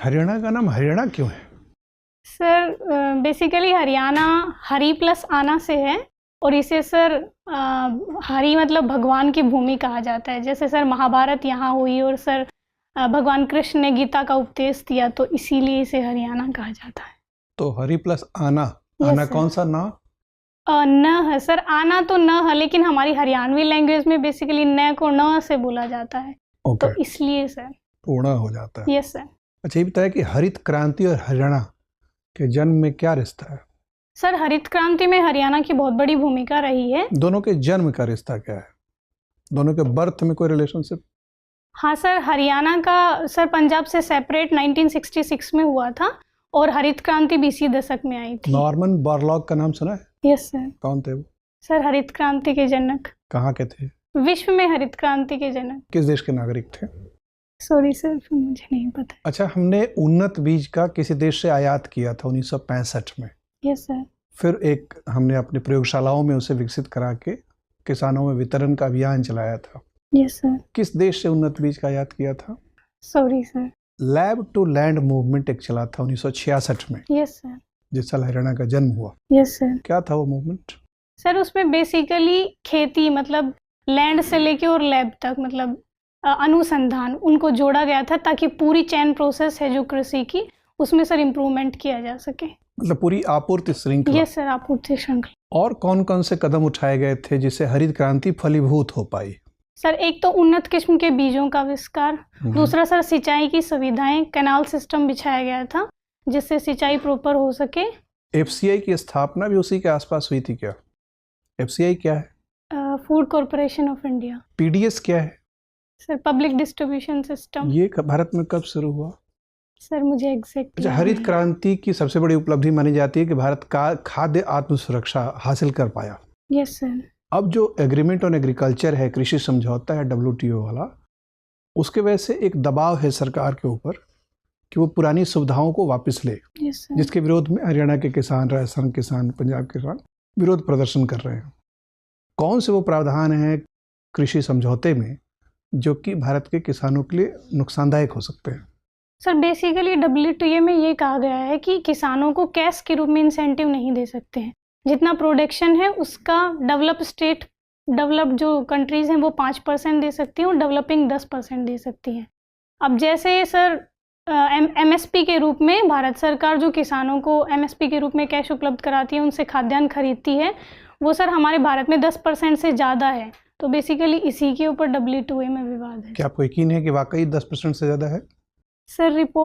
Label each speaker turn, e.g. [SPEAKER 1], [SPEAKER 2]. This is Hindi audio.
[SPEAKER 1] हरियाणा का नाम हरियाणा क्यों है?
[SPEAKER 2] Sir basically Haryana Hari plus आना से है, और इसे सर हरि मतलब भगवान की भूमि कहा जाता है। जैसे सर महाभारत यहाँ हुई और सर भगवान कृष्ण ने गीता का उपदेश दिया, तो इसीलिए इसे हरियाणा कहा जाता है।
[SPEAKER 1] तो हरि प्लस आना,
[SPEAKER 2] Yes,
[SPEAKER 1] आना
[SPEAKER 2] sir.
[SPEAKER 1] कौन सा ना?
[SPEAKER 2] न है सर, आना तो न है, लेकिन हमारी हरियाणवी लैंग्वेज में बेसिकली न को न से बोला जाता है।
[SPEAKER 1] ओके,
[SPEAKER 2] तो इसलिए सर।
[SPEAKER 1] पूर्ण हो जाता है।
[SPEAKER 2] Yes sir.
[SPEAKER 1] अच्छा, ये बताया कि हरित क्रांति और हरियाणा के जन्म में क्या रिश्ता है?
[SPEAKER 2] सर हरित क्रांति में हरियाणा की बहुत बड़ी भूमिका रही है।
[SPEAKER 1] दोनों के जन्म का रिश्ता क्या है? दोनों के बर्थ में कोई रिलेशनशिप?
[SPEAKER 2] हाँ सर, हरियाणा का सर पंजाब से सेपरेट 1966 में हुआ था, और हरित क्रांति 20 दशक में आई थी।
[SPEAKER 1] नॉर्मन बोरलॉग का नाम सुना है?
[SPEAKER 2] Yes sir.
[SPEAKER 1] कौन थे वो?
[SPEAKER 2] सर हरित क्रांति के जनक।
[SPEAKER 1] कहाँ के थे?
[SPEAKER 2] विश्व में हरित क्रांति के जनक।
[SPEAKER 1] किस देश के नागरिक थे?
[SPEAKER 2] सॉरी सर, मुझे नहीं पता।
[SPEAKER 1] अच्छा, हमने उन्नत बीज का किसी देश से आयात किया था 1965 में।
[SPEAKER 2] Yes sir.
[SPEAKER 1] फिर एक हमने अपनी प्रयोगशालाओं में उसे विकसित करा के किसानों में वितरण का अभियान चलाया था।
[SPEAKER 2] Yes sir.
[SPEAKER 1] किस देश से उन्नत बीज का आयात किया था?
[SPEAKER 2] Sorry sir.
[SPEAKER 1] Lab to land movement एक चला था 1966 में,
[SPEAKER 2] यस सर।
[SPEAKER 1] जिस साल हरियाणा का जन्म हुआ।
[SPEAKER 2] Yes sir.
[SPEAKER 1] क्या था वो मूवमेंट?
[SPEAKER 2] सर उसमें बेसिकली खेती मतलब लैंड से लेके और लैब तक मतलब अनुसंधान उनको जोड़ा गया था, ताकि पूरी चेन प्रोसेस है जो कृषि की, उसमें सर इम्प्रूवमेंट किया जा सके।
[SPEAKER 1] मतलब पूरी आपूर्ति श्रृंखला।
[SPEAKER 2] यस सर, आपूर्ति श्रृंखला।
[SPEAKER 1] और कौन कौन से कदम उठाए गए थे जिससे हरित क्रांति फलीभूत हो पाई?
[SPEAKER 2] सर एक तो उन्नत किस्म के बीजों का आविष्कार, दूसरा सर सिंचाई की सुविधाएं, कैनाल सिस्टम बिछाया गया था जिससे सिंचाई प्रॉपर हो सके।
[SPEAKER 1] एफसीआई की स्थापना भी उसी के आसपास हुई थी क्या? एफसीआई क्या है?
[SPEAKER 2] Food corporation of India.
[SPEAKER 1] PDS क्या है?
[SPEAKER 2] Sir public distribution system.
[SPEAKER 1] ये भारत में कब शुरू हुआ?
[SPEAKER 2] सर मुझे एग्जैक्ट।
[SPEAKER 1] अच्छा, हरित क्रांति की सबसे बड़ी उपलब्धि मानी जाती है कि भारत का खाद्य आत्मसुरक्षा हासिल कर पाया।
[SPEAKER 2] Yes sir.
[SPEAKER 1] अब जो एग्रीमेंट ऑन एग्रीकल्चर है, कृषि समझौता है WTO वाला, उसके वजह से एक दबाव है सरकार के ऊपर कि वो पुरानी सुविधाओं को वापस ले।
[SPEAKER 2] Yes sir.
[SPEAKER 1] जिसके विरोध में हरियाणा के किसान, राजस्थान किसान, पंजाब के किसान विरोध प्रदर्शन कर रहे हैं। कौन से वो प्रावधान हैं कृषि समझौते में जो कि भारत के किसानों के लिए नुकसानदायक हो सकते हैं?
[SPEAKER 2] सर बेसिकली WTO में ये कहा गया है कि किसानों को कैश के रूप में इंसेंटिव नहीं दे सकते हैं। जितना प्रोडक्शन है उसका डेवलप्ड जो कंट्रीज हैं वो 5% दे सकती हैं, और डेवलपिंग 10% दे सकती हैं। अब जैसे सर MSP के रूप में भारत सरकार जो किसानों को MSP के रूप में कैश उपलब्ध कराती है, उनसे खाद्यान्न खरीदती है, वो सर हमारे भारत में 10% से ज़्यादा है। तो बेसिकली इसी के ऊपर WTO में विवाद है।
[SPEAKER 1] क्या आपको यकीन है कि वाकई 10% से ज़्यादा है?
[SPEAKER 2] Sir report